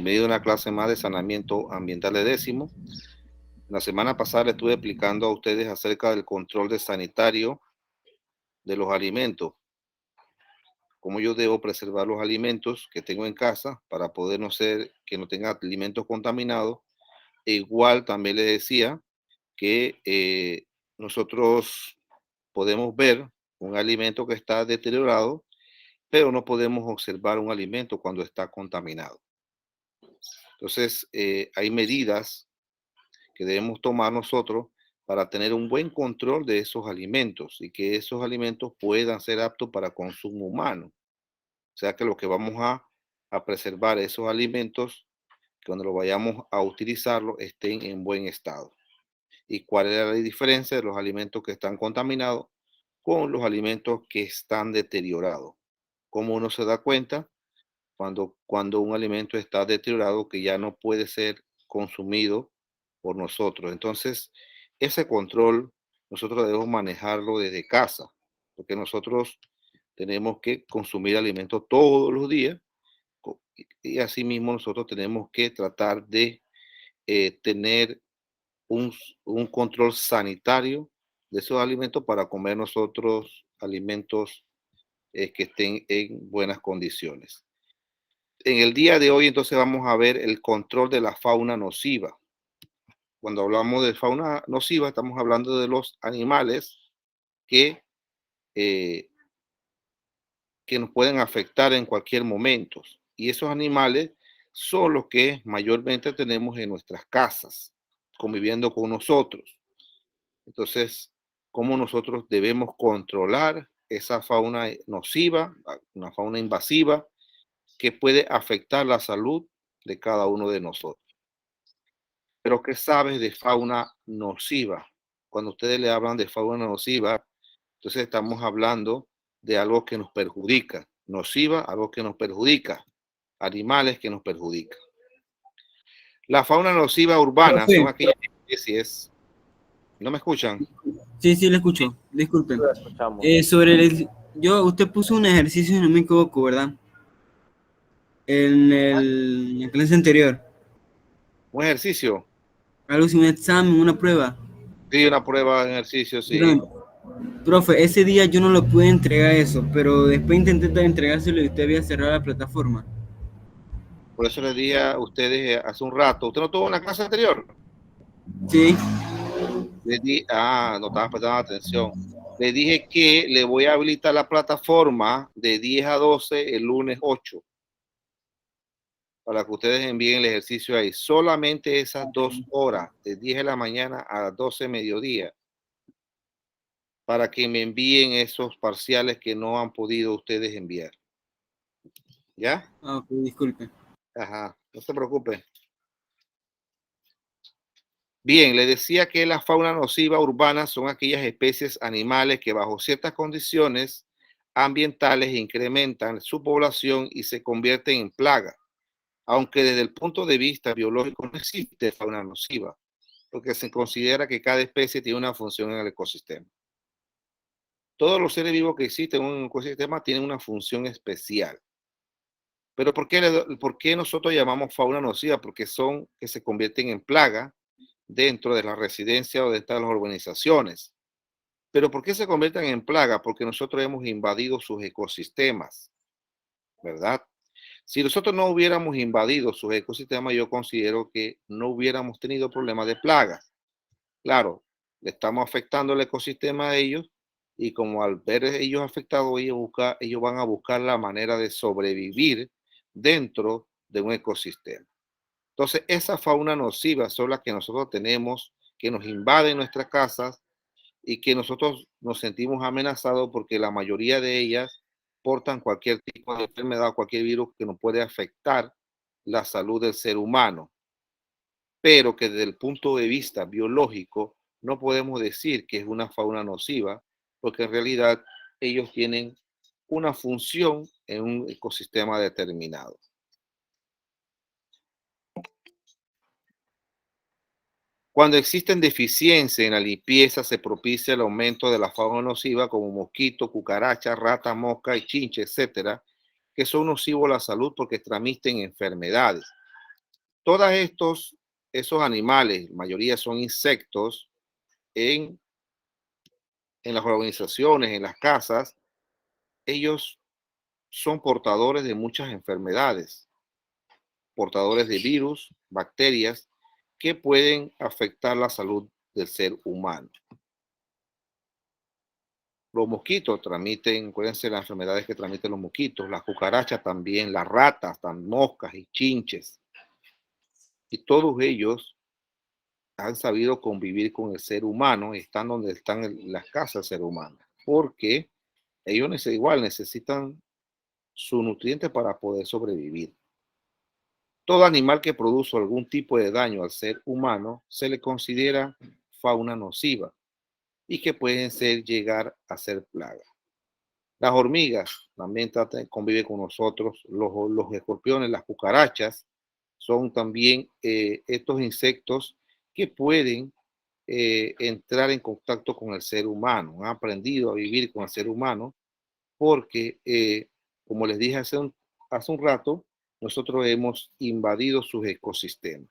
Bienvenido a una clase más de saneamiento ambiental de décimo. La semana pasada le estuve explicando a ustedes acerca del control de sanitario de los alimentos, cómo yo debo preservar los alimentos que tengo en casa para poder que no tenga alimentos contaminados. E igual también le decía que nosotros podemos ver un alimento que está deteriorado, pero no podemos observar un alimento cuando está contaminado. Entonces, hay medidas que debemos tomar nosotros para tener un buen control de esos alimentos y que esos alimentos puedan ser aptos para consumo humano. O sea que lo que vamos a preservar esos alimentos, cuando lo vayamos a utilizarlo, estén en buen estado. ¿Y cuál es la diferencia de los alimentos que están contaminados con los alimentos que están deteriorados? ¿Cómo uno se da cuenta cuando un alimento está deteriorado que ya no puede ser consumido por nosotros? Entonces, ese control nosotros debemos manejarlo desde casa, porque nosotros tenemos que consumir alimentos todos los días y asimismo nosotros tenemos que tratar de tener un, un control sanitario de esos alimentos para comer nosotros alimentos que estén en buenas condiciones. En el día de hoy, entonces, vamos a ver el control de la fauna nociva. Cuando hablamos de fauna nociva, estamos hablando de los animales que, eh, que nos pueden afectar en cualquier momento. Y esos animales son los que mayormente tenemos en nuestras casas, conviviendo con nosotros. Entonces, ¿cómo nosotros debemos controlar esa fauna nociva, una fauna invasiva, que puede afectar la salud de cada uno de nosotros? Pero ¿qué sabes de fauna nociva? Cuando ustedes le hablan de fauna nociva, entonces estamos hablando de algo que nos perjudica. Nociva, algo que nos perjudica. Animales que nos perjudican. La fauna nociva urbana son Profe. aquellas especies. ¿No me escuchan? Sí, sí, le escucho. Disculpen. Lo escuchamos. Usted puso un ejercicio, si no me equivoco, ¿verdad? En la clase anterior. Un ejercicio. Algo así, un examen, una prueba. Sí, una prueba de ejercicio, sí. Perdón, profe, ese día yo no lo pude entregar eso, pero después intenté entregárselo y usted había cerrado la plataforma. Por eso les dije a ustedes hace un rato. ¿Usted no tuvo una clase anterior? Sí. No estaba prestando atención. Le dije que le voy a habilitar la plataforma de 10 a 12 el lunes 8 para que ustedes envíen el ejercicio ahí. Solamente esas 2 horas, de 10 de la mañana a 12 de mediodía, para que me envíen esos parciales que no han podido ustedes enviar. ¿Ya? Ah, ok, disculpe. Ajá, no se preocupe. Bien, le decía que la fauna nociva urbana son aquellas especies animales que bajo ciertas condiciones ambientales incrementan su población y se convierten en plaga, aunque desde el punto de vista biológico no existe fauna nociva, porque se considera que cada especie tiene una función en el ecosistema. Todos los seres vivos que existen en un ecosistema tienen una función especial. Pero ¿por qué nosotros llamamos fauna nociva? Porque son que se convierten en plaga dentro de la residencia o dentro de las urbanizaciones. Pero ¿por qué se convierten en plaga? Porque nosotros hemos invadido sus ecosistemas, ¿verdad? Si nosotros no hubiéramos invadido sus ecosistemas, yo considero que no hubiéramos tenido problemas de plagas. Claro, le estamos afectando el ecosistema a ellos y como al ver ellos afectados, ellos van a buscar la manera de sobrevivir dentro de un ecosistema. Entonces, esa fauna nociva son las que nosotros tenemos, que nos invaden nuestras casas y que nosotros nos sentimos amenazados porque la mayoría de ellas portan cualquier tipo de enfermedad, cualquier virus que nos puede afectar la salud del ser humano, pero que desde el punto de vista biológico no podemos decir que es una fauna nociva, porque en realidad ellos tienen una función en un ecosistema determinado. Cuando existen deficiencias en la limpieza, se propicia el aumento de la fauna nociva como mosquitos, cucarachas, ratas, moscas y chinches, etcétera, que son nocivos a la salud porque transmiten enfermedades. Todos esos animales, la mayoría son insectos, en las organizaciones, en las casas, ellos son portadores de muchas enfermedades, portadores de virus, bacterias, que pueden afectar la salud del ser humano. Los mosquitos transmiten, acuérdense las enfermedades que transmiten los mosquitos, las cucarachas también, las ratas, también moscas y chinches. Y todos ellos han sabido convivir con el ser humano y están donde están en las casas del ser humano. Porque ellos igual necesitan su nutriente para poder sobrevivir. Todo animal que produce algún tipo de daño al ser humano se le considera fauna nociva y que pueden llegar a ser plagas. Las hormigas también conviven con nosotros, los escorpiones, las cucarachas, son también estos insectos que pueden entrar en contacto con el ser humano. Han aprendido a vivir con el ser humano porque, como les dije hace un rato, nosotros hemos invadido sus ecosistemas.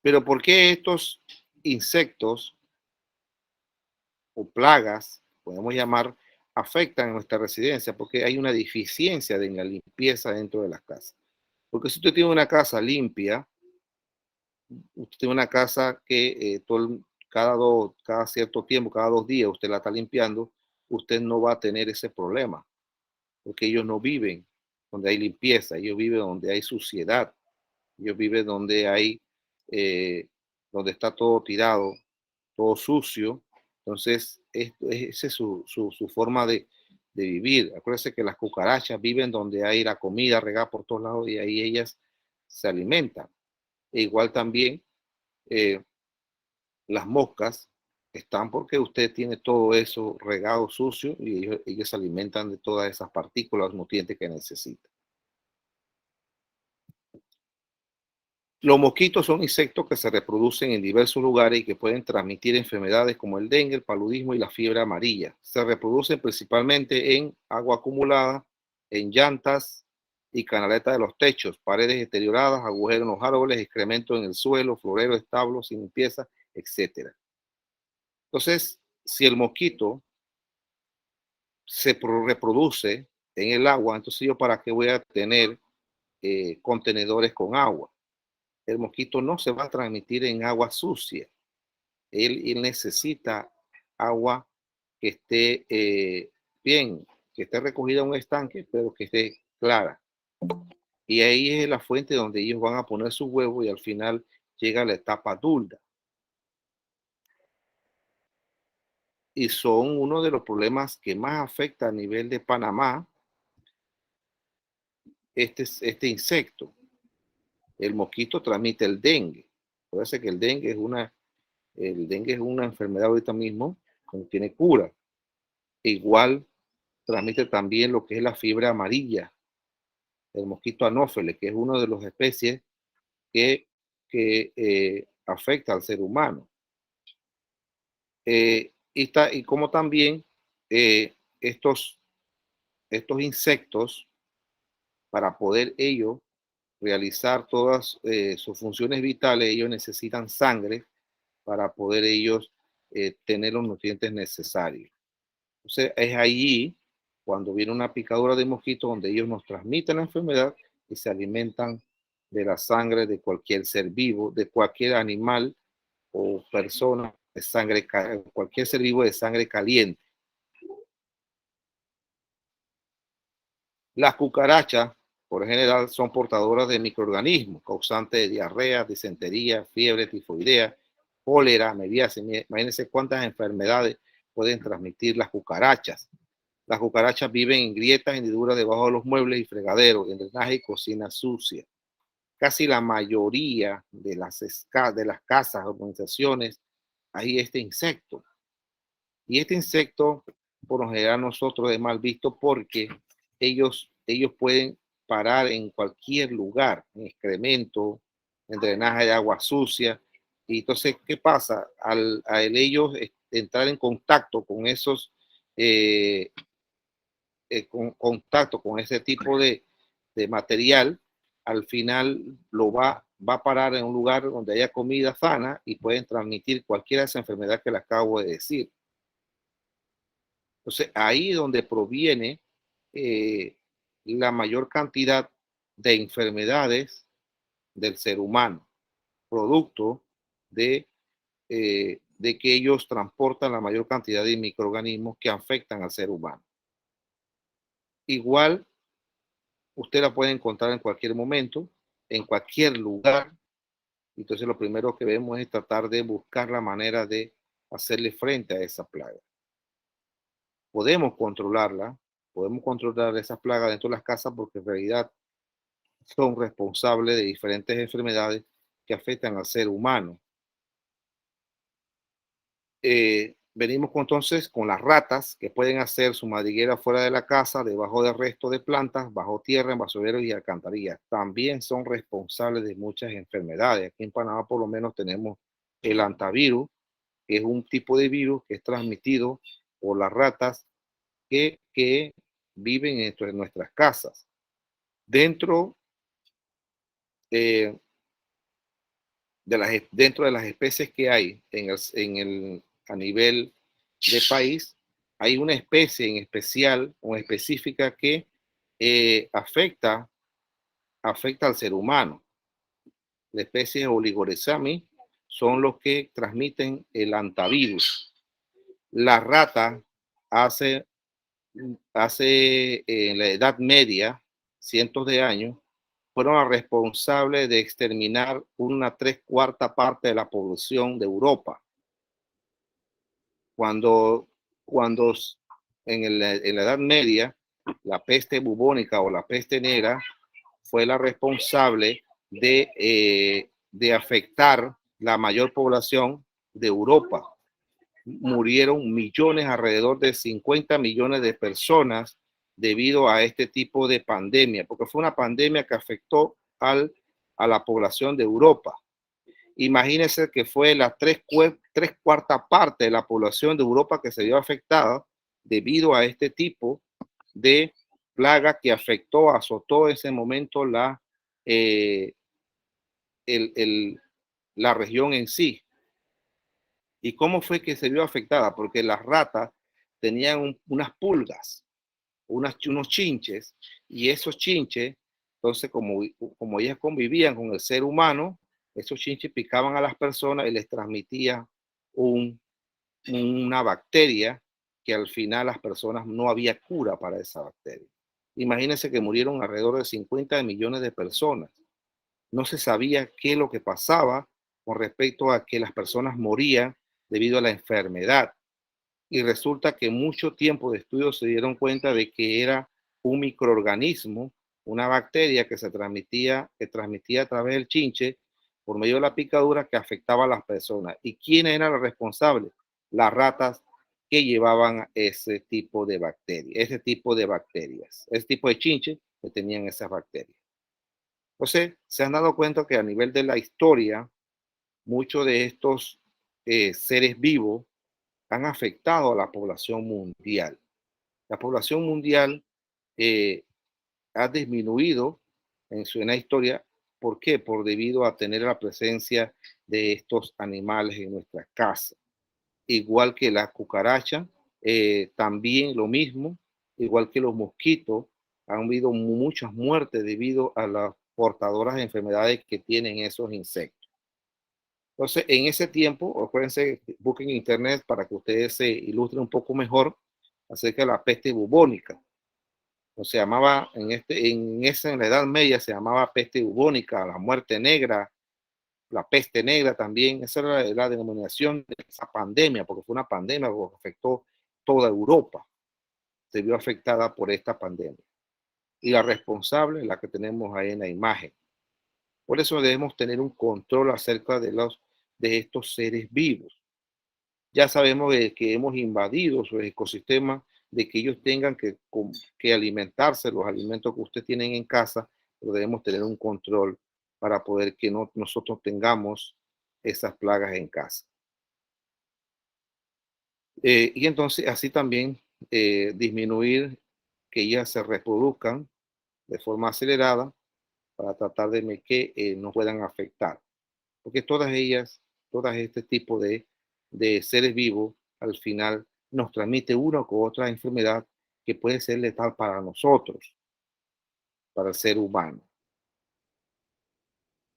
Pero ¿por qué estos insectos o plagas, podemos llamar, afectan a nuestra residencia? Porque hay una deficiencia de la limpieza dentro de las casas. Porque si usted tiene una casa limpia, usted tiene una casa que cada cierto tiempo, cada 2 días, usted la está limpiando, usted no va a tener ese problema, porque ellos no viven donde hay limpieza, ellos viven donde hay suciedad, ellos viven donde hay, donde está todo tirado, todo sucio. Entonces, esa es su forma de vivir. Acuérdense que las cucarachas viven donde hay la comida regada por todos lados y ahí ellas se alimentan. E igual también las moscas están porque usted tiene todo eso regado sucio y ellos se alimentan de todas esas partículas, nutrientes que necesitan. Los mosquitos son insectos que se reproducen en diversos lugares y que pueden transmitir enfermedades como el dengue, el paludismo y la fiebre amarilla. Se reproducen principalmente en agua acumulada, en llantas y canaletas de los techos, paredes deterioradas, agujeros en los árboles, excrementos en el suelo, floreros, establos sin limpieza, etc. Entonces, si el mosquito se reproduce en el agua, entonces yo para qué voy a tener contenedores con agua. El mosquito no se va a transmitir en agua sucia. Él necesita agua que esté bien, que esté recogida en un estanque, pero que esté clara. Y ahí es la fuente donde ellos van a poner su huevo y al final llega la etapa adulta. Y son uno de los problemas que más afecta a nivel de Panamá este insecto. El mosquito transmite el dengue. Parece que el dengue es una enfermedad ahorita mismo que no tiene cura. Igual transmite también lo que es la fiebre amarilla, el mosquito anófeles, que es una de las especies que afecta al ser humano. Y como también estos insectos, para poder ellos realizar todas sus funciones vitales, ellos necesitan sangre para poder ellos tener los nutrientes necesarios. Entonces es allí cuando viene una picadura de mosquito donde ellos nos transmiten la enfermedad y se alimentan de la sangre de cualquier ser vivo, de cualquier animal o persona de sangre, cualquier ser vivo de sangre caliente. Las cucarachas, por general, son portadoras de microorganismos causantes de diarrea, disentería, fiebre tifoidea, cólera, mediasis. Imagínense cuántas enfermedades pueden transmitir las cucarachas. Las cucarachas viven en grietas, hendiduras debajo de los muebles y fregaderos, en drenaje y cocina sucia. Casi la mayoría de las casas, organizaciones, hay este insecto. Y este insecto, por lo general, nosotros es mal visto porque ellos pueden parar en cualquier lugar, en excremento, en drenaje de agua sucia. Y entonces, ¿qué pasa? Al ellos entrar en contacto con esos contacto con ese tipo de material, al final va a parar en un lugar donde haya comida sana y pueden transmitir cualquiera de esas enfermedades que le acabo de decir. Entonces, ahí es donde proviene la mayor cantidad de enfermedades del ser humano, producto de que ellos transportan la mayor cantidad de microorganismos que afectan al ser humano. Igual, usted la puede encontrar en cualquier momento, en cualquier lugar. Entonces, lo primero que vemos es tratar de buscar la manera de hacerle frente a esa plaga. Podemos controlarla, podemos controlar esas plagas dentro de las casas porque en realidad son responsables de diferentes enfermedades que afectan al ser humano. Venimos entonces con las ratas que pueden hacer su madriguera fuera de la casa, debajo del resto de plantas, bajo tierra, en basureros y alcantarillas. También son responsables de muchas enfermedades. Aquí en Panamá por lo menos tenemos el antivirus, que es un tipo de virus que es transmitido por las ratas que viven en nuestras casas. Dentro dentro de las especies que hay a nivel de país, hay una especie en especial o específica que afecta al ser humano. La especie Oligorexami son los que transmiten el antivirus. La rata hace en la Edad Media, cientos de años, fueron las responsables de exterminar una 3/4 parte de la población de Europa. Cuando en la Edad Media, la peste bubónica o la peste negra fue la responsable de afectar la mayor población de Europa. Murieron millones, alrededor de 50 millones de personas debido a este tipo de pandemia, porque fue una pandemia que afectó a la población de Europa. Imagínense que fue la 3/4 parte de la población de Europa que se vio afectada debido a este tipo de plaga que afectó, azotó en ese momento eh, la región en sí. ¿Y cómo fue que se vio afectada? Porque las ratas tenían unas pulgas, unos chinches, y esos chinches, entonces como ellas convivían con el ser humano, esos chinches picaban a las personas y les transmitían una bacteria que al final las personas no había cura para esa bacteria. Imagínense que murieron alrededor de 50 millones de personas. No se sabía qué es lo que pasaba con respecto a que las personas morían debido a la enfermedad. Y resulta que mucho tiempo de estudio se dieron cuenta de que era un microorganismo, una bacteria que transmitía a través del chinche por medio de la picadura que afectaba a las personas. ¿Y quiénes eran los responsables? Las ratas que llevaban ese tipo de bacterias, ese tipo de chinche que tenían esas bacterias. Entonces, se han dado cuenta que a nivel de la historia, muchos de estos seres vivos han afectado a la población mundial. La población mundial ha disminuido en la historia. ¿Por qué? Por debido a tener la presencia de estos animales en nuestras casas. Igual que la cucaracha, también lo mismo, igual que los mosquitos, han habido muchas muertes debido a las portadoras de enfermedades que tienen esos insectos. Entonces, en ese tiempo, acuérdense, busquen en internet para que ustedes se ilustren un poco mejor acerca de la peste bubónica. O se llamaba, en la Edad Media se llamaba peste bubónica, la muerte negra, la peste negra también. Esa era la denominación de esa pandemia, porque fue una pandemia que afectó toda Europa. Se vio afectada por esta pandemia. Y la responsable es la que tenemos ahí en la imagen. Por eso debemos tener un control acerca de estos seres vivos. Ya sabemos que hemos invadido su ecosistema, de que ellos tengan que alimentarse los alimentos que ustedes tienen en casa, pero debemos tener un control para poder que nosotros tengamos esas plagas en casa. Y entonces así también disminuir que ellas se reproduzcan de forma acelerada para tratar de que no puedan afectar. Porque todas ellas, todas este tipo de seres vivos, al final nos transmite una u otra enfermedad que puede ser letal para nosotros, para el ser humano.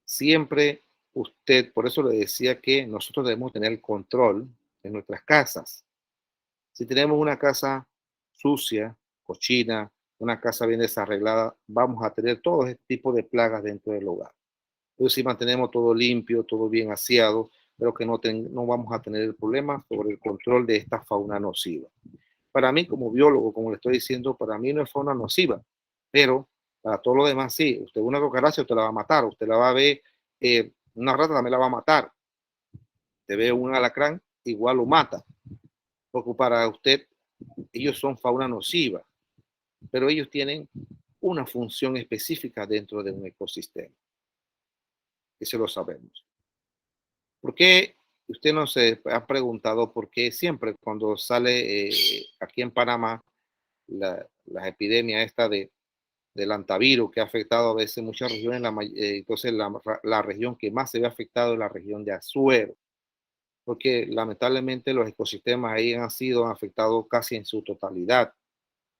Siempre usted, por eso le decía que nosotros debemos tener el control en nuestras casas. Si tenemos una casa sucia, cochina, una casa bien desarreglada, vamos a tener todo este tipo de plagas dentro del hogar. Pero si mantenemos todo limpio, todo bien aseado, pero que no vamos a tener el problema sobre el control de esta fauna nociva. Para mí, como biólogo, como le estoy diciendo, para mí no es fauna nociva, pero para todo lo demás sí. Usted una cucaracha, usted la va a matar, usted la va a ver, una rata también la va a matar. Usted ve un alacrán, igual lo mata, porque para usted ellos son fauna nociva, pero ellos tienen una función específica dentro de un ecosistema. Eso lo sabemos. ¿Por qué usted no se ha preguntado por qué siempre cuando sale aquí en Panamá la epidemia esta del antivirus que ha afectado a veces muchas regiones, entonces la región que más se ve afectado es la región de Azuero, porque lamentablemente los ecosistemas ahí han sido afectados casi en su totalidad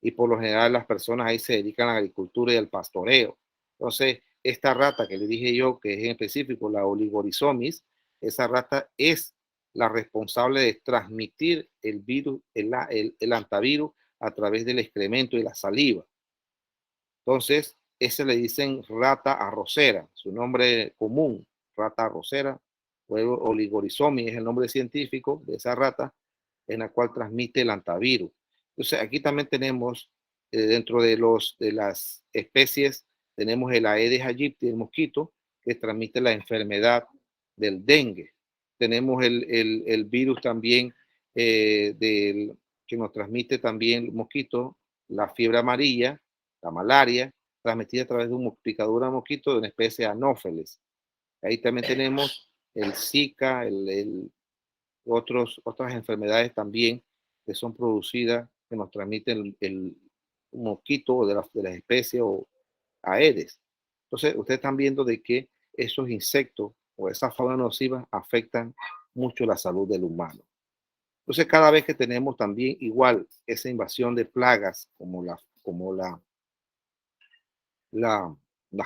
y por lo general las personas ahí se dedican a la agricultura y al pastoreo. Entonces, esta rata que le dije yo, que es en específico la Oligorizomis, esa rata es la responsable de transmitir el virus, el antivirus a través del excremento y la saliva. Entonces, ese le dicen rata arrocera, su nombre común, rata arrocera, o Oligorizomis es el nombre científico de esa rata en la cual transmite el antivirus. Entonces, aquí también tenemos, dentro de las especies, tenemos el Aedes aegypti, el mosquito, que transmite la enfermedad del dengue. Tenemos el virus también que nos transmite también el mosquito, la fiebre amarilla, la malaria, transmitida a través de una picadura de mosquito de una especie de anófeles. Ahí también tenemos el Zika, otras enfermedades también que son producidas, que nos transmiten el mosquito de las especies o Aedes. Entonces, ustedes están viendo de que esos insectos o esas fauna nocivas afectan mucho la salud del humano. Entonces, cada vez que tenemos también igual esa invasión de plagas como las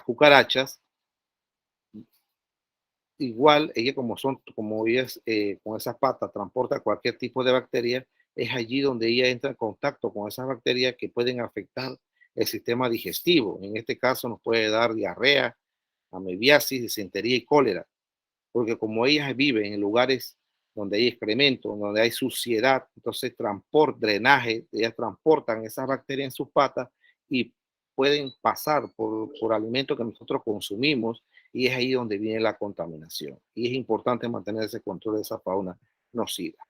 cucarachas, igual ella como ellas con esas patas transporta cualquier tipo de bacteria, es allí donde ella entra en contacto con esas bacterias que pueden afectar el sistema digestivo. En este caso nos puede dar diarrea, amebiasis, disentería y cólera, porque como ellas viven en lugares donde hay excremento, donde hay suciedad, entonces drenaje, ellas transportan esas bacterias en sus patas y pueden pasar por alimentos que nosotros consumimos y es ahí donde viene la contaminación. Y es importante mantener ese control de esa fauna nociva.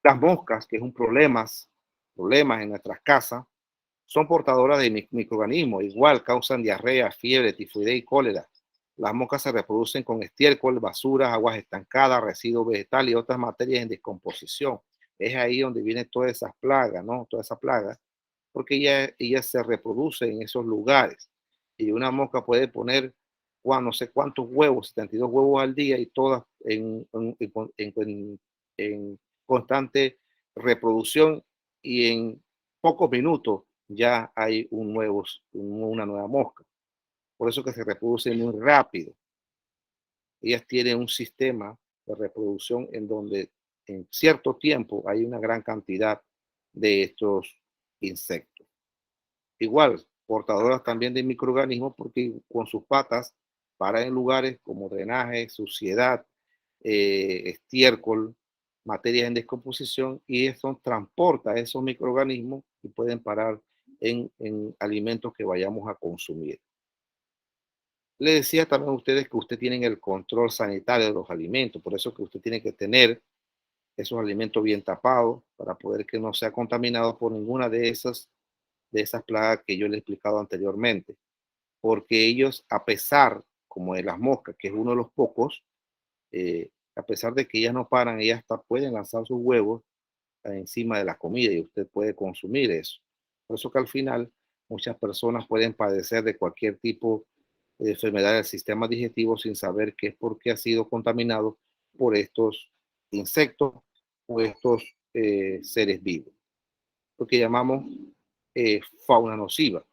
Las moscas, que es un problemas en nuestras casas, son portadoras de microorganismos, igual causan diarrea, fiebre, tifoidea y cólera. Las moscas se reproducen con estiércol, basuras, aguas estancadas, residuos vegetales y otras materias en descomposición. Es ahí donde vienen todas esas plagas, ¿no? Todas esas plagas, porque ella se reproduce en esos lugares. Y una mosca puede poner no sé cuántos huevos, 72 huevos al día y todas en constante reproducción y en pocos minutos ya hay una nueva mosca. Por eso que se reproduce muy rápido. Ellas tienen un sistema de reproducción en donde en cierto tiempo hay una gran cantidad de estos insectos. Igual, portadoras también de microorganismos porque con sus patas paran en lugares como drenaje, suciedad, estiércol, materias en descomposición y eso transporta esos microorganismos y pueden parar en alimentos que vayamos a consumir. Le decía también a ustedes que ustedes tienen el control sanitario de los alimentos, por eso que usted tiene que tener esos alimentos bien tapados para poder que no sea contaminado por ninguna de esas plagas que yo le he explicado anteriormente, porque ellos, a pesar, como de las moscas, que es uno de los pocos, a pesar de que ellas no paran, ellas hasta pueden lanzar sus huevos encima de la comida y usted puede consumir eso. Por eso que al final Muchas personas pueden padecer de cualquier tipo de enfermedad del sistema digestivo sin saber que es porque ha sido contaminado por estos insectos o estos seres vivos, lo que llamamos fauna nociva.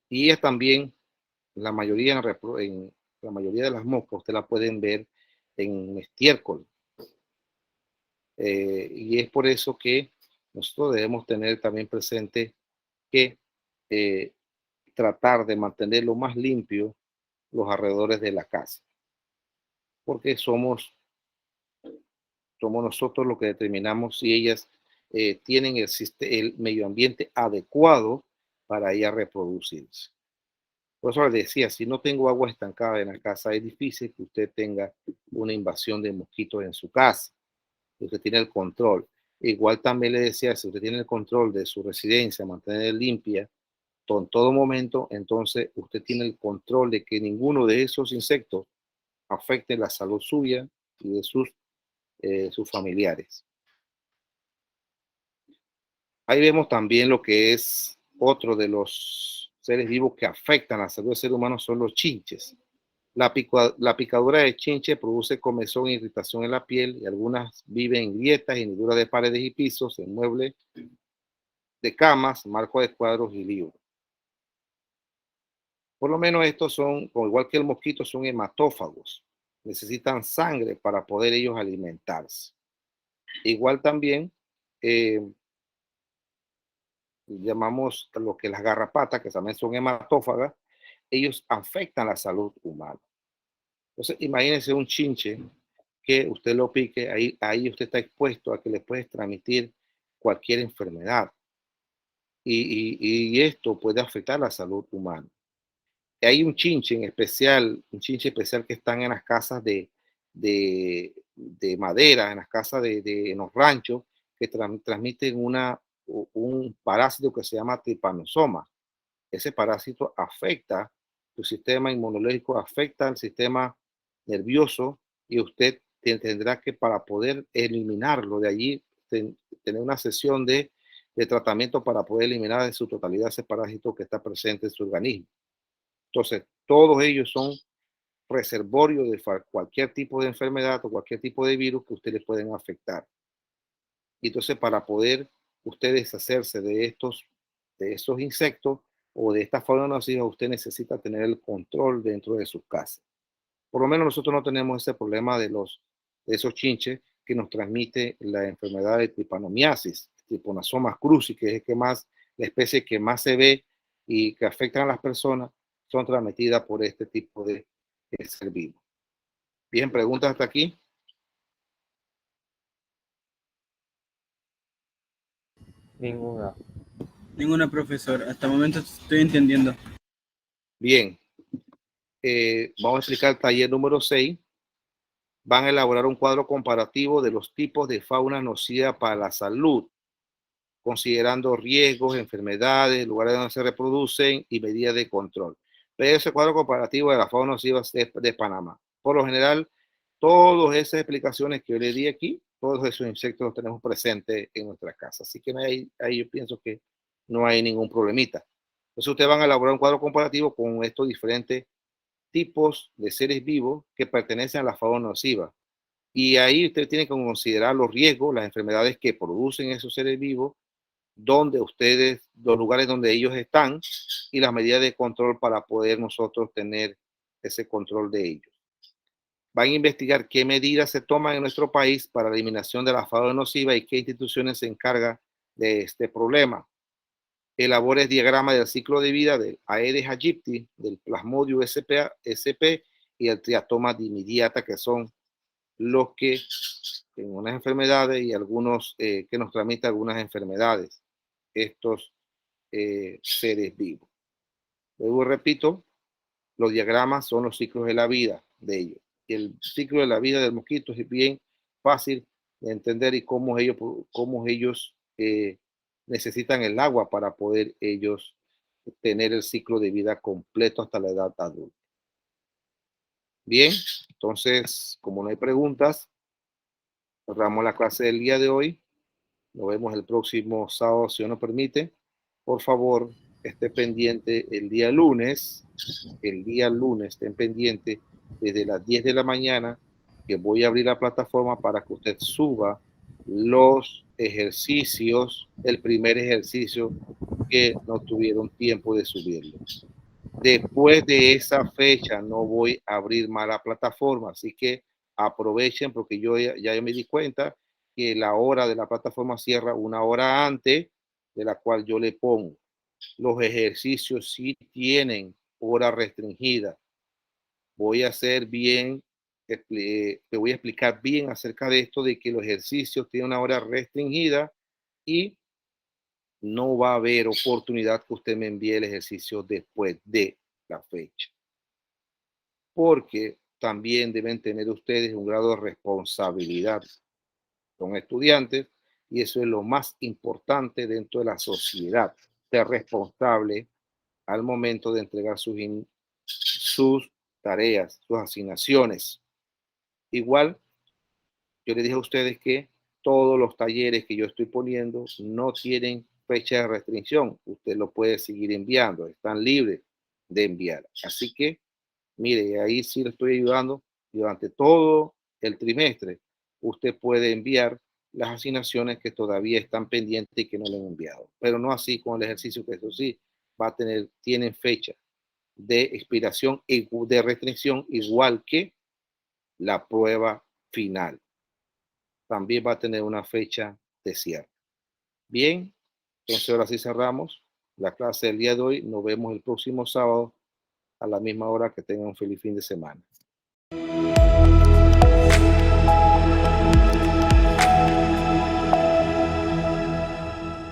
Y es también la mayoría, en la mayoría de las moscas, usted la pueden ver en estiércol. Y es por eso que nosotros debemos tener también presente que eh, tratar de mantener lo más limpio los alrededores de la casa, porque somos nosotros los que determinamos si ellas tienen el medio ambiente adecuado para ellas reproducirse. Por eso les decía, si no tengo agua estancada en la casa, es difícil que usted tenga una invasión de mosquitos en su casa. Usted tiene el control. Igual también le decía, si usted tiene el control de su residencia, mantener limpia en todo momento, entonces usted tiene el control de que ninguno de esos insectos afecte la salud suya y de sus familiares. Ahí vemos también lo que es otro de los seres vivos que afectan la salud del ser humano, son los chinches. La picadura de chinche produce comezón e irritación en la piel y algunas viven en grietas y hendiduras de paredes y pisos, en muebles de camas, marcos de cuadros y libros. Por lo menos estos son, igual que el mosquito, son hematófagos. Necesitan sangre para poder ellos alimentarse. Igual también eh, llamamos lo que las garrapatas, que también son hematófagas, ellos afectan la salud humana. Entonces, imagínense un chinche que usted lo pique, ahí usted está expuesto a que le puedes transmitir cualquier enfermedad. Y esto puede afectar la salud humana. Hay un chinche especial que están en las casas de madera, en las casas en los ranchos, que transmiten un parásito que se llama tripanosoma. Ese parásito afecta tu sistema inmunológico, afecta el sistema nervioso y usted tendrá que, para poder eliminarlo de allí, tener una sesión de tratamiento para poder eliminar en su totalidad ese parásito que está presente en su organismo. Entonces, todos ellos son reservorios de cualquier tipo de enfermedad o cualquier tipo de virus que ustedes pueden afectar. Y entonces, para poder usted deshacerse de estos insectos o de esta fauna nociva, usted necesita tener el control dentro de su casa. Por lo menos nosotros no tenemos ese problema de esos chinches que nos transmite la enfermedad de tripanomiasis, Trypanosoma cruzi, que es la especie que más se ve y que afectan a las personas, son transmitidas por este tipo de ser vivo. Bien, preguntas hasta aquí. Ninguna. Ninguna, profesor. Hasta el momento estoy entendiendo. Bien, vamos a explicar el taller número 6. Van a elaborar un cuadro comparativo de los tipos de fauna nociva para la salud, considerando riesgos, enfermedades, lugares donde se reproducen y medidas de control. Pero ese cuadro comparativo de la fauna nociva de Panamá. Por lo general, todas esas explicaciones que yo le di aquí, todos esos insectos los tenemos presentes en nuestra casa. Así que ahí yo pienso que no hay ningún problemita. Entonces ustedes van a elaborar un cuadro comparativo con estos diferentes tipos de seres vivos que pertenecen a la fauna nociva. Y ahí usted tiene que considerar los riesgos, las enfermedades que producen esos seres vivos, los lugares donde ellos están y las medidas de control para poder nosotros tener ese control de ellos. Van a investigar qué medidas se toman en nuestro país para la eliminación de la fauna nociva y qué instituciones se encargan de este problema. Elabore diagrama del ciclo de vida del Aedes aegypti, del Plasmodium sp y el Triatoma dimidiata, que son los que tienen unas enfermedades y algunos que nos transmiten algunas enfermedades, estos seres vivos. Luego repito, los diagramas son los ciclos de la vida de ellos. Y el ciclo de la vida del mosquito es bien fácil de entender y cómo ellos necesitan el agua para poder ellos tener el ciclo de vida completo hasta la edad adulta. Bien, entonces, como no hay preguntas, cerramos la clase del día de hoy. Nos vemos el próximo sábado, si Dios nos permite. por favor, esté pendiente el día lunes, estén pendientes desde las 10 de la mañana, que voy a abrir la plataforma para que usted suba los ejercicios, el primer ejercicio que no tuvieron tiempo de subirlo. Después de esa fecha no voy a abrir más la plataforma, así que aprovechen porque yo ya me di cuenta que la hora de la plataforma cierra una hora antes de la cual yo le pongo. Los ejercicios sí tienen hora restringida. Voy a hacer bien, te voy a explicar bien acerca de esto, de que los ejercicios tienen una hora restringida y no va a haber oportunidad que usted me envíe el ejercicio después de la fecha. Porque también deben tener ustedes un grado de responsabilidad. Son estudiantes y eso es lo más importante dentro de la sociedad. Ser responsable al momento de entregar sus tareas, sus asignaciones. Igual, yo les dije a ustedes que todos los talleres que yo estoy poniendo no tienen fecha de restricción. Usted lo puede seguir enviando, están libres de enviar. Así que, mire, ahí sí le estoy ayudando durante todo el trimestre. Usted puede enviar las asignaciones que todavía están pendientes y que no le han enviado. Pero no así con el ejercicio, que eso sí tienen fecha de expiración y de restricción, igual que la prueba final. También va a tener una fecha de cierre. Bien, entonces ahora sí cerramos la clase del día de hoy. Nos vemos el próximo sábado a la misma hora. Que tengan un feliz fin de semana.